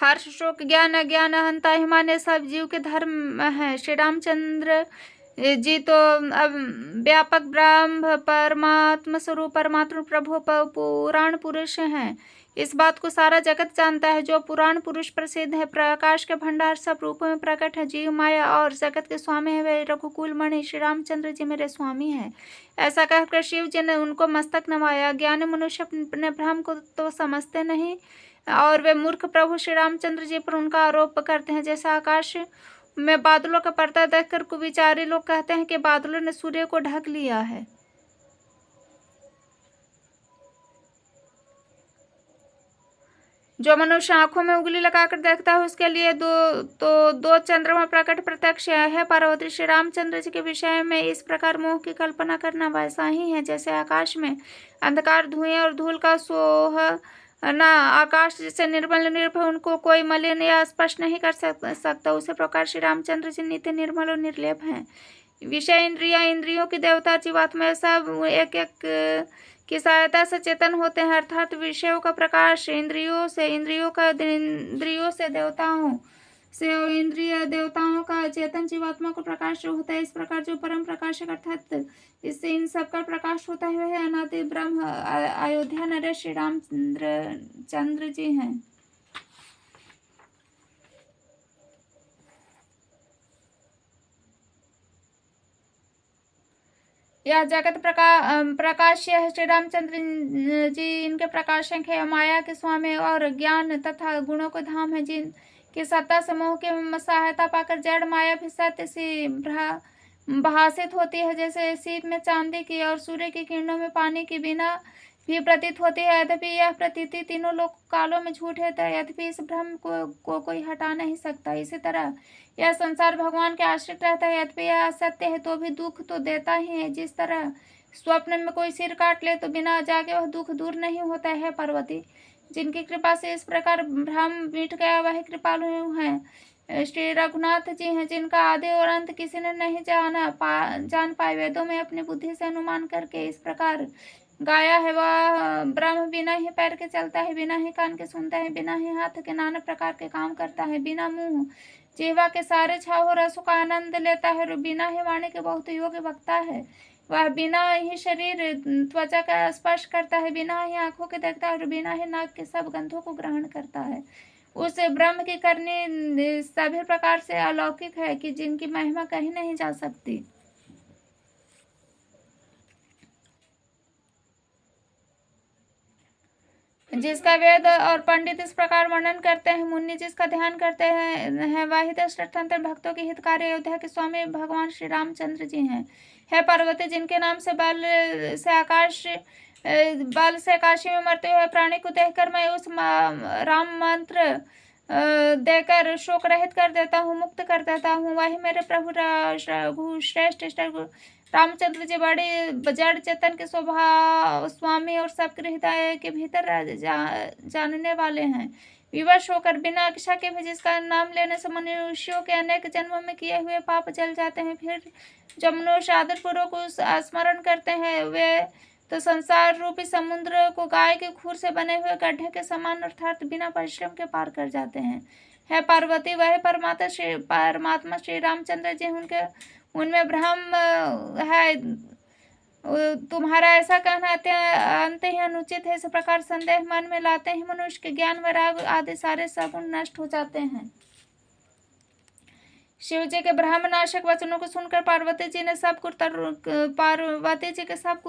हर्ष शोक ज्ञान अज्ञान अहंता अभिमान सब जीव के धर्म है। श्री रामचंद्र जी तो अब व्यापक ब्रह्म परमात्मा स्वरूप परमात्मा प्रभु पुराण पुरुष हैं। इस बात को सारा जगत जानता है। जो पुराण पुरुष प्रसिद्ध है, प्रकाश के भंडार सब रूपों में प्रकट है, जीव माया और जगत के स्वामी है, वे रघुकुल मणि श्री रामचंद्र जी मेरे स्वामी हैं। ऐसा कहकर शिव जी ने उनको मस्तक नवाया। ज्ञानी मनुष्य अपने भ्रम को तो समझते नहीं और वे मूर्ख प्रभु श्री रामचंद्र जी पर उनका आरोप करते हैं। जैसे आकाश में बादलों का पर्दा देखकर कुविचारी लोग कहते हैं कि बादलों ने सूर्य को ढक लिया है। जो मनुष्य आंखों में उंगली लगाकर देखता है उसके लिए दो चंद्रमा प्रकट प्रत्यक्ष है। पार्वती श्री रामचंद्र जी के विषय में इस प्रकार मोह की कल्पना करना वैसा ही है जैसे आकाश में अंधकार धुएं और धूल का सोह ना आकाश जैसे निर्मल निर्भय उनको कोई मलिन या स्पर्श नहीं कर सकता। उसी प्रकार श्री रामचंद्र जी नित्य निर्मल और निर्लेप हैं। विषय इंद्रियों की देवता जीवात्मा सब एक एक की सहायता से चेतन होते हैं, अर्थात विषयों का प्रकाश इंद्रियों से देवताओं से और इंद्रिय देवताओं का चेतन जीवात्मा को प्रकाश होता है। इस प्रकार जो परम प्रकाशक अर्थात इससे इन सब का प्रकाश होता है वह अनादि ब्रह्म अयोध्या नरेश श्री रामचंद्र जी हैं। यह जगत प्रकाश्य है। श्री रामचंद्र जी इनके प्रकाशक है, माया के स्वामी और ज्ञान तथा गुणों के धाम है, जिनकी सत्ता समूह की सहायता पाकर जड़ माया भी सत्य सी भाषित होती है। जैसे सीप में चांदी की और सूर्य की किरणों में पानी की बिना भी प्रतीत होती है। यद्यपि यह प्रतीति तीनों लोक कालों में झूठ है, तो यद्यपि इस भ्रम को कोई हटा नहीं सकता। इसी तरह यह संसार भगवान के आश्रित रहता है, यद्यपि यह असत्य है तो भी दुख तो देता ही है। जिस तरह स्वप्न में कोई सिर काट ले तो बिना जागे वह दुख दूर नहीं होता है। पार्वती जिनकी कृपा से इस प्रकार भ्रम मिट गया वह कृपालु हैं। श्री रघुनाथ जी हैं, जिनका आदि और अंत किसी ने नहीं जान पाए। वेदों में अपनी बुद्धि से अनुमान करके इस प्रकार गाया है। वह ब्रह्म बिना ही पैर के चलता है, बिना ही कान के सुनता है, बिना ही हाथ के नाना प्रकार के काम करता है, बिना मुंह जीवा के सारे छाव रसों का आनंद लेता है और बिना ही वाणी के बहुत योग्य वक्ता है। वह बिना ही शरीर त्वचा का स्पर्श करता है, बिना ही आंखों के देखता है और बिना ही नाक के सब गंधों को ग्रहण करता है। उस ब्रह्म की करनी सभी प्रकार से अलौकिक है कि जिनकी महिमा कहीं नहीं जा सकती। जिसका वेद और पंडित इस प्रकार वर्णन करते हैं, मुनि जिसका ध्यान करते हैं वही दशरथांतर भक्तों के हितकारी अयोध्या के स्वामी भगवान श्री रामचंद्र जी हैं। है पार्वती जिनके नाम से बल से काशी में मरते हुए प्राणी को देखकर मैं उस राम मंत्र देकर शोक रहित कर देता हूँ, मुक्त कर देता हूँ। वही मेरे प्रभु श्रेष्ठ रामचंद्र जी बड़ी जड़ चेतन के स्वभाव स्वामी और सबके हृदय के भीतर जानने वाले हैं। विवश होकर बिना इच्छा के भी जिसका नाम लेने से मनुष्यों के अनेक जन्मों में किए हुए पाप जल जाते हैं। फिर जब मनुष्य आदर पूर्वक स्मरण करते हैं वे तो संसार रूपी समुद्र को गाय के खूर से बने हुए गड्ढे के समान अर्थात बिना परिश्रम के पार कर जाते हैं। है पार्वती वह परमात्मा श्री रामचंद्र जी उनमें भ्रम है। तुम्हारा ऐसा कहना अंत ही अनुचित है। इस प्रकार संदेह मन में लाते ही मनुष्य के ज्ञान वैराग आदि सारे सगुण नष्ट हो जाते हैं। शिव जी के ब्रह्मनाशक वचनों को सुनकर पार्वती जी के सब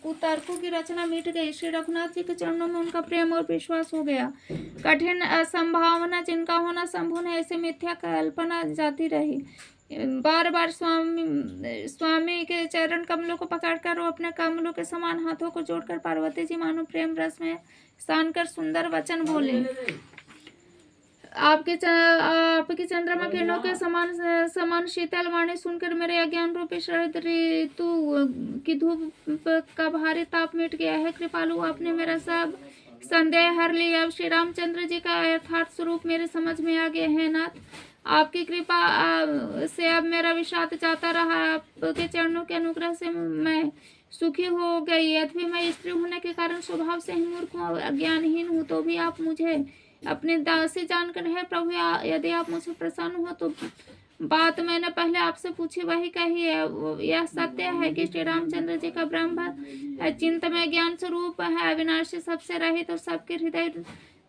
कुतर्कों की रचना मिट गई। श्री रघुनाथ जी के चरणों में उनका प्रेम और विश्वास हो गया। कठिन असंभावना जिनका होना संभव है ऐसे मिथ्या कल्पना जाती रही। बार बार स्वामी के चरण कमलों को पकड़कर वो अपने कमलों के समान हाथों को जोड़कर पार्वती जी मानो प्रेम रस में स्थान कर सुंदर वचन बोले। आपकी चंद्रमा किरणों के समान शीतल वाणी सुनकर मेरे अज्ञान रूपी शरद ऋतु की धूप का भारी ताप मिट गया है। कृपालु आपने मेरा सब संदेह हर लिया। अब श्री रामचंद्र जी का यथार्थ स्वरूप मेरे समझ में आ गया है। नाथ आपकी कृपा से अब मेरा विषाद जाता रहा। आपके चरणों के अनुग्रह से मैं सुखी हो गई। यद्यपि मैं स्त्री होने के कारण स्वभाव से ही मूर्ख हूँ, अज्ञानहीन हूँ, तो भी आप मुझे अपनी दासी जानकर, है प्रभु यदि आप मुझसे प्रसन्न हो तो बात मैंने पहले आपसे पूछी वही कही है। यह सत्य है कि श्री रामचंद्र जी का ब्रह्म चिंतमय ज्ञान स्वरूप है, अविनाशी, सबसे रहित और सबके हृदय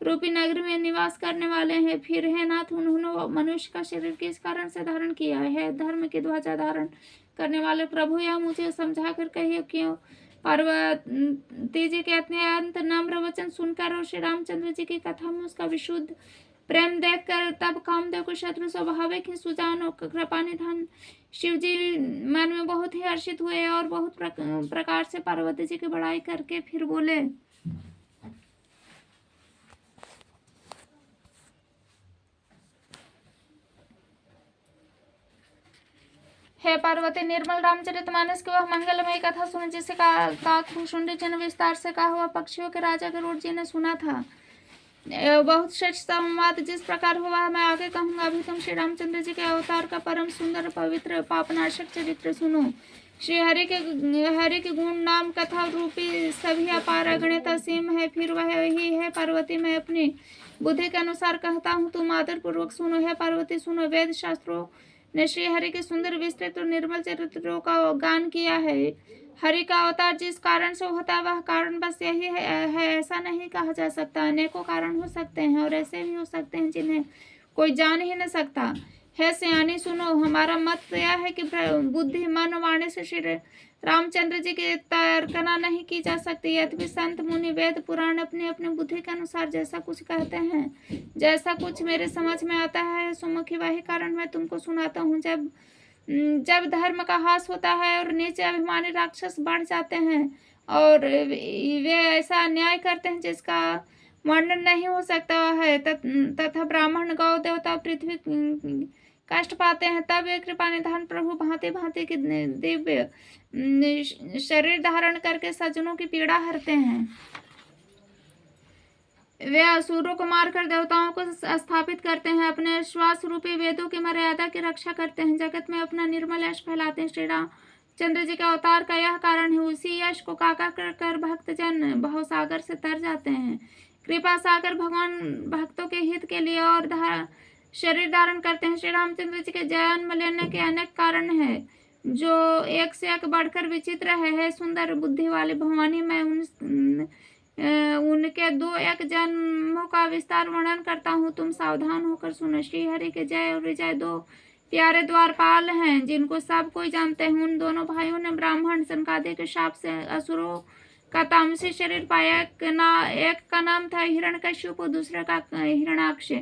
रूपी नगर में निवास करने वाले हैं। फिर है नाथ, उन्होंने मनुष्य का शरीर किस कारण से धारण किया है? धर्म की ध्वजा धारण करने वाले प्रभु, यह मुझे समझा कर कहिए क्यों? पार्वती जी के अत्यंत नम्र वचन सुनकर और श्री रामचंद्र जी की कथा में उसका विशुद्ध प्रेम देखकर तब कामदेव को शत्रु स्वाभाविक ही सुजान और कृपानिधान शिव जी मन में बहुत ही हर्षित हुए और बहुत प्रकार से पार्वती जी की बड़ाई करके फिर बोले, हे पार्वती, निर्मल रामचरितमानस की वह मंगलमय कथा सुन जिसे काकभूषुंडी जी ने विस्तार से कहा हुआ पक्षियों के राजा गरुड़ जी ने सुना था। बहुत श्रेष्ठ संवाद जिस प्रकार हुआ मैं आगे कहूंगा। अभी तुम श्री रामचंद्र जी के अवतार का परम सुंदर पवित्र पापनाशक चरित्र सुनो। श्री हरि के गुण नाम कथा रूपी सभी अपार अगणित असीम है। फिर वह ही है पार्वती, मैं अपनी बुद्धि के अनुसार कहता हूँ, तुम आदर पूर्वक सुनो। है पार्वती सुनो, वेद शास्त्रों ने श्री हरि के सुंदर विस्तृत और निर्मल चरित्रों का गान किया है। हरि का अवतार जिस कारण से होता है वह कारण बस यही है, ऐसा नहीं कहा जा सकता। अनेकों कारण हो सकते हैं और ऐसे भी हो सकते हैं जिन्हें कोई जान ही न सकता। है सियानी सुनो, हमारा मत यह है कि बुद्धि मन वाणी से श्री रामचंद्र जी की तर्कना नहीं की जा सकती। यद्यपि संत मुनि वेद पुराण अपनी अपनी बुद्धि के अनुसार जैसा कुछ कहते हैं, जैसा कुछ मेरे समझ में आता है सुमुखी, वही कारण मैं तुमको सुनाता हूँ। जब धर्म का हास होता है और नीचे अभिमानी राक्षस बढ़ जाते हैं और वे ऐसा अन्याय करते हैं जिसका वर्णन नहीं हो सकता है, तथा ब्राह्मण गौ देवता पृथ्वी कष्ट पाते हैं, तब वे कृपा निधान प्रभु भांति भांति के दिव्य शरीर धारण करके सज्जनों की पीड़ा हरते हैं। वे असुरों को मारकर देवताओं को स्थापित करते हैं, अपने श्वास रूपी वेदों की मर्यादा की रक्षा करते हैं, जगत में अपना निर्मल यश फैलाते हैं। श्री रामचंद्र जी के अवतार का यह कारण है। उसी यश को काका कर भक्तजन भवसागर से तर जाते हैं। कृपा सागर भगवान भक्तों के हित के लिए और शरीर धारण करते हैं। श्री रामचंद्र जी के जन्म लेने के अनेक कारण है जो एक से एक बढ़कर विचित्र है। सुंदर बुद्धि वाले भवानी, मैं उनके दो एक जन्मों का विस्तार वर्णन करता हूँ, तुम सावधान होकर सुनो। श्री हरि के जय और विजय दो प्यारे द्वारपाल हैं जिनको सब कोई जानते हैं। उन दोनों भाइयों ने ब्राह्मण सनकादि के शाप से असुरों का तामसी शरीर पाया। एक का नाम था हिरण्यकश्यप और दूसरे का हिरण्याक्ष।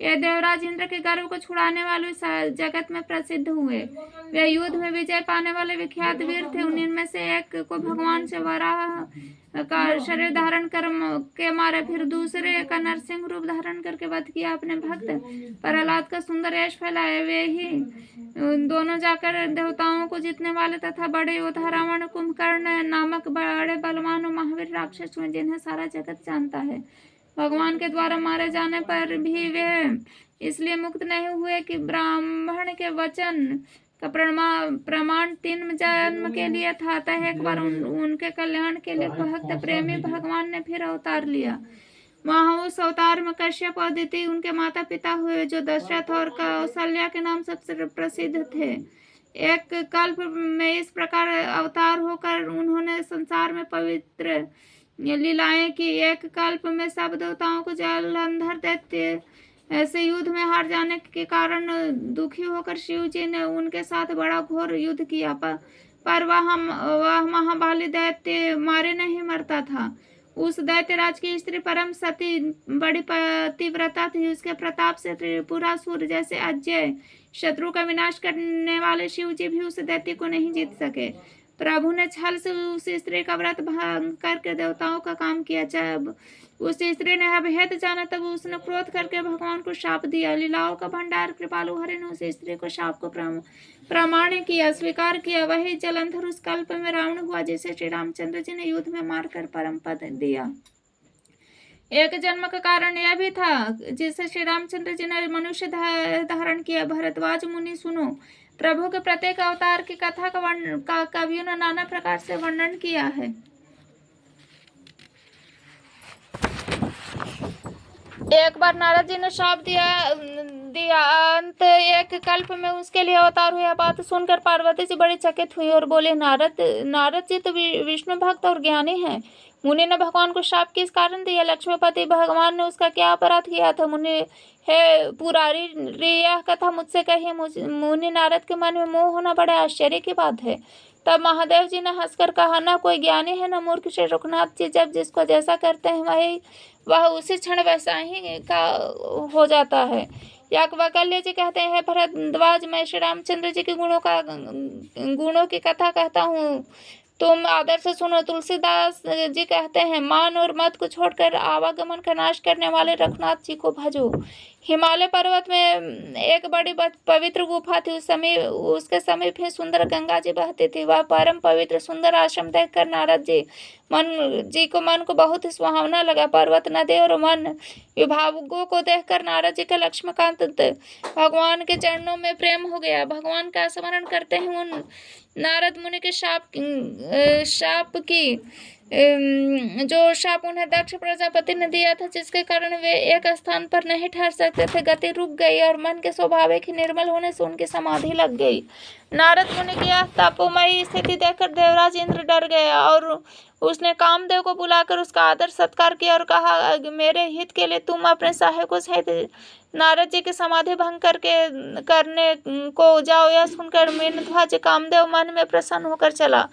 ये देवराज इंद्र के गर्व को छुड़ाने वाले जगत में प्रसिद्ध हुए। वे युद्ध में विजय पाने वाले विख्यात वीर थे। उनमें से एक को भगवान से वराह का शरीर धारण कर के मारे, फिर दूसरे का नरसिंह रूप धारण करके वध किया। अपने भक्त प्रहलाद का सुंदर यश फैलाए। वे ही दोनों जाकर देवताओं को जीतने वाले तथा बड़े योद्धा रावण कुंभकर्ण नामक बड़े बलवान और महावीर राक्षस हुए जिन्हें सारा जगत जानता है। भगवान के द्वारा मारे जाने पर भी वे इसलिए मुक्त नहीं हुए कि ब्राह्मण के वचन का प्रमाण 3 जन्म के लिए था। अतः एक बार उनके कल्याण के लिए भक्त प्रेमी भगवान ने फिर अवतार लिया। वहाँ उस अवतार में कश्यप और अदिति उनके माता पिता हुए, जो दशरथ और कौशल्या के नाम सबसे प्रसिद्ध थे। एक कल्प में इस प्रकार अवतार होकर उन्होंने संसार में पवित्र लीलाएं की। एक कल्प में सब देवताओं को जलंधर दैत्य ऐसे युद्ध में हार जाने के कारण दुखी होकर शिव जी ने उनके साथ बड़ा घोर युद्ध किया, पर वह महाबली दैत्य मारे नहीं मरता था। उस दैत्यराज की स्त्री परम सती बड़ी पतिव्रता थी। उसके प्रताप से त्रिपुरासुर जैसे अजय शत्रु का विनाश करने वाले शिव जी भी उस दैत्य को नहीं जीत सके। प्रभु ने छल से उस स्त्री का व्रत भंग करके देवताओं का काम किया। जब उस स्त्री ने अभेद जाना तब उसने क्रोध करके भगवान को शाप दिया। लीलाओं का भंडार कृपालु हरि ने उस स्त्री को शाप को प्रमाण किया, स्वीकार किया। वही जलंधर उस कल्प में रावण हुआ जिसे श्री रामचंद्र जी ने युद्ध में मारकर परम पद दिया। एक जन्म का कारण यह भी था जिसे श्री रामचंद्र जी ने मनुष्य धारण किया। भरद्वाज मुनि सुनो, प्रभु के प्रत्येक अवतार की कथा का कवियों ने नाना प्रकार से वर्णन किया है। एक बार नारद जी ने श्राप दिया दिया अंत एक कल्प में उसके लिए अवतार हुआ। बात सुनकर पार्वती जी बड़ी चकित हुई और बोले, नारद जी तो विष्णु भक्त और ज्ञानी हैं। मुनि ने भगवान को श्राप किस कारण दिया? लक्ष्मीपति भगवान ने उसका क्या अपराध किया था? मुनि हे पुरारी, यह कथा मुझसे कहिए। मुनि नारद के मन में मोह होना बड़े आश्चर्य की बात है। तब महादेव जी ने हंसकर कहा, न कोई ज्ञानी है न मूर्ख। श्री रघुनाथ जी जब जिसको जैसा करते हैं वह उसी क्षण वैसा ही का हो जाता है। याज्ञवल्क्य जी कहते हैं, भरद्वाज, मैं श्री रामचंद्र जी के गुणों की कथा कहता हूँ, तुम आदर से सुनो। तुलसीदास जी कहते हैं, मान और मत को छोड़कर आवागमन का नाश करने वाले रघुनाथ जी को भजो। हिमालय पर्वत में एक बड़ी पवित्र गुफा थी। उसके समीप ही सुंदर गंगा जी बहती थी। वह परम पवित्र सुंदर आश्रम देखकर नारद जी को मन को बहुत ही सुहावना लगा। पर्वत, नदी और वन विभागों को देखकर नारद जी के लक्ष्मीकांत भगवान के चरणों में प्रेम हो गया। भगवान का स्मरण करते हैं उन नारद मुनि के शाप की जो शाप उन्हें दक्ष प्रजापति ने दिया था, जिसके कारण वे एक स्थान पर नहीं ठहर सकते थे। गति रुक गई और मन के स्वाभाविक ही निर्मल होने से उनकी समाधि लग गई। नारद मुनि की यह तपोमयी स्थिति देखकर देवराज इंद्र डर गया और उसने कामदेव को बुलाकर उसका आदर सत्कार किया और कहा, मेरे हित के लिए तुम अपने सहायकों सहित नारद जी की समाधि भंग करने को जाओ। यह सुनकर मीनध्वज कामदेव मन में प्रसन्न होकर चला।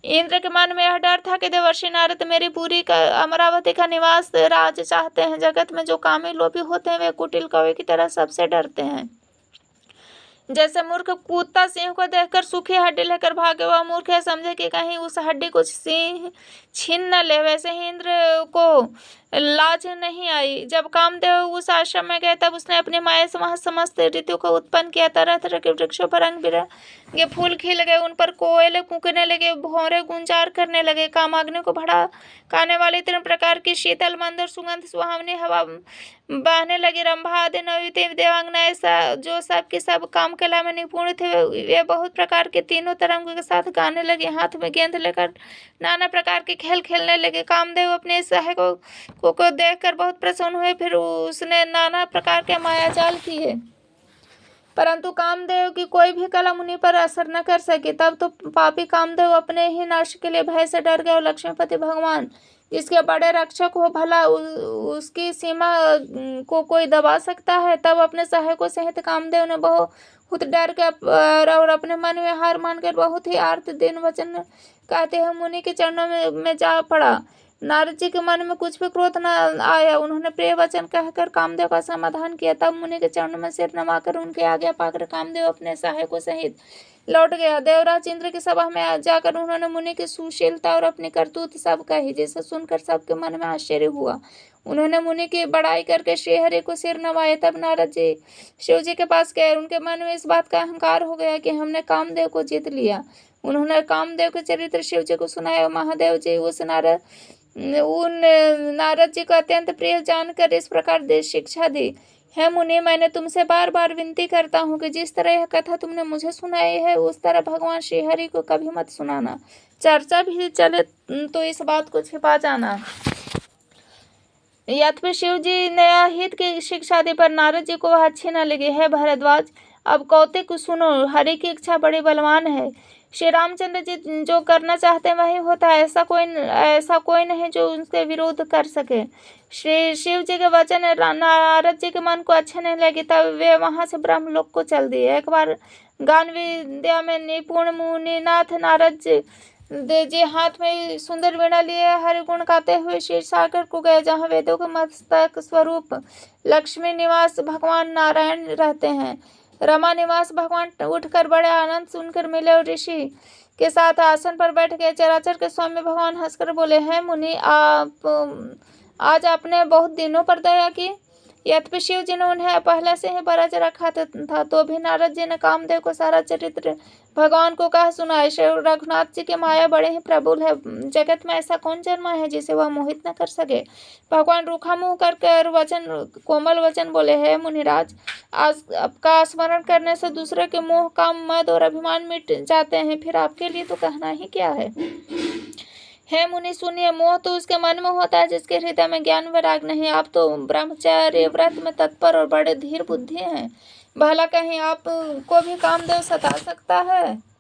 इंद्र के मन में यह डर था कि देवर्षि नारद मेरी पूरी अमरावती का निवास राज चाहते हैं। जगत में जो कामी लोभी होते हैं वे कुटिल कौवे की तरह सबसे डरते हैं। जैसे मूर्ख कुत्ता सिंह को देखकर सूखी हड्डी लेकर भागे, वह मूर्ख है समझे कि कहीं उस हड्डी को सिंह छीन न ले, वैसे ही इंद्र को लाज नहीं आई। जब कामदेव उस आश्रम में गए तब उसने अपनी माया से वहां समस्त ऋतु को उत्पन्न किया। तरह तरह के वृक्षों पर रंग बिरंगे फूल खिल गए, उन पर कोयले कूकने लगे, भौरे गुंजार करने लगे। कामाग्नि को भड़काने वाली 3 प्रकार की शीतल मंद और सुगंध सुहावनी हवा बहने लगी। रंभा आदि नवयुवती देवांगनाएं जो सब की सब काम कला में निपुण थे, वे बहुत प्रकार के तीनों तरंगों के साथ गाने लगे। हाथ में गेंद लेकर नाना प्रकार के खेल खेलने लगे। कामदेव अपने सहायकों को देखकर बहुत प्रसन्न हुए। फिर उसने नाना प्रकार के मायाजाल किए, परंतु कामदेव की कोई भी कला मुनि पर असर न कर सकी। तब तो पापी कामदेव अपने ही नाश के लिए भय से डर गए और लक्ष्मीपति भगवान, जिसके बड़े रक्षक हो, भला उसकी सीमा को कोई दबा सकता है। तब अपने सहायकों सहित कामदेव ने बहुत डर के और अपने मन में हार मानकर बहुत ही आर्त दिन वचन कहते हुए मुनि के चरणों में जा पड़ा। नारद जी के मन में कुछ भी क्रोध न आया। उन्होंने प्रिय वचन कहकर कामदेव का समाधान किया। तब मुनि के चरणों में सिर नवाकर उनके आगे पाकर कामदेव अपने सहायकों सहित लौट गया। देवराज इंद्र की सभा में जाकर उन्होंने मुनि की सुशीलता और अपनी करतूत सब कही, जिसे सुनकर सबके मन में आश्चर्य हुआ। उन्होंने मुनि की बड़ाई करके श्रीहरि को सिर नवाए। तब नारद जी शिव जी के पास गए। उनके मन में इस बात का अहंकार हो गया कि हमने कामदेव को जीत लिया। उन्होंने कामदेव के चरित्र शिव जी को सुनाया। महादेव जी उन नारद जी को अत्यंत प्रिय जानकर इस प्रकार शिक्षा दी, हे मुनि, मैंने तुमसे बार बार विनती करता हूँ कि जिस तरह यह कथा तुमने मुझे सुनाई है उस तरह भगवान श्रीहरि को कभी मत सुनाना। चर्चा भी चले तो इस बात को छिपा जाना। यद्यपि शिव जी ने हित की शिक्षा दी पर नारद जी को वह अच्छी न लगी। है भरद्वाज, अब कौतिक सुनो, हरि की इच्छा बड़ी बलवान है। श्री रामचंद्र जी जो करना चाहते हैं वही होता है। ऐसा कोई नहीं जो उनके विरोध कर सके। श्री शिव जी के वचन नारद जी के मन को अच्छे नहीं लगे। तब वे वहां से ब्रह्मलोक को चल दिए। एक बार गान विद्या में निपुण मुनिनाथ नारद जी हाथ में सुंदर वीणा लिए हरिगुण गाते हुए क्षीर सागर को गए, जहाँ वेदों के मस्तक स्वरूप लक्ष्मी निवास भगवान नारायण रहते हैं। रमा निवास भगवान उठकर बड़े आनंद सुनकर मिले और ऋषि के साथ आसन पर बैठ गए। चराचर के स्वामी भगवान हंसकर बोले, हैं मुनि, आप आज आपने बहुत दिनों पर दया की। यद्यपि शिव जी ने उन्हें पहले से ही बरज रखा था, तो भी नारद जी ने कामदेव को सारा चरित्र भगवान को कह सुनाए। श्री रघुनाथ जी की माया बड़े ही प्रबल है। जगत में ऐसा कौन जन्मा है जिसे वह मोहित न कर सके। भगवान रूखा मुंह करके कोमल वचन बोले, है मुनिराज, आज आपका स्मरण करने से दूसरे के मोह, काम, मद और अभिमान मिट जाते हैं। फिर आपके लिए तो कहना ही क्या है। हे मुनि सुनिए, मोह तो उसके मन में होता है जिसके हृदय में ज्ञान वैराग नहीं। आप तो ब्रह्मचर्य व्रत में तत्पर और बड़े धीर बुद्धि हैं, भला कहीं आप को भी कामदेव सता सकता है?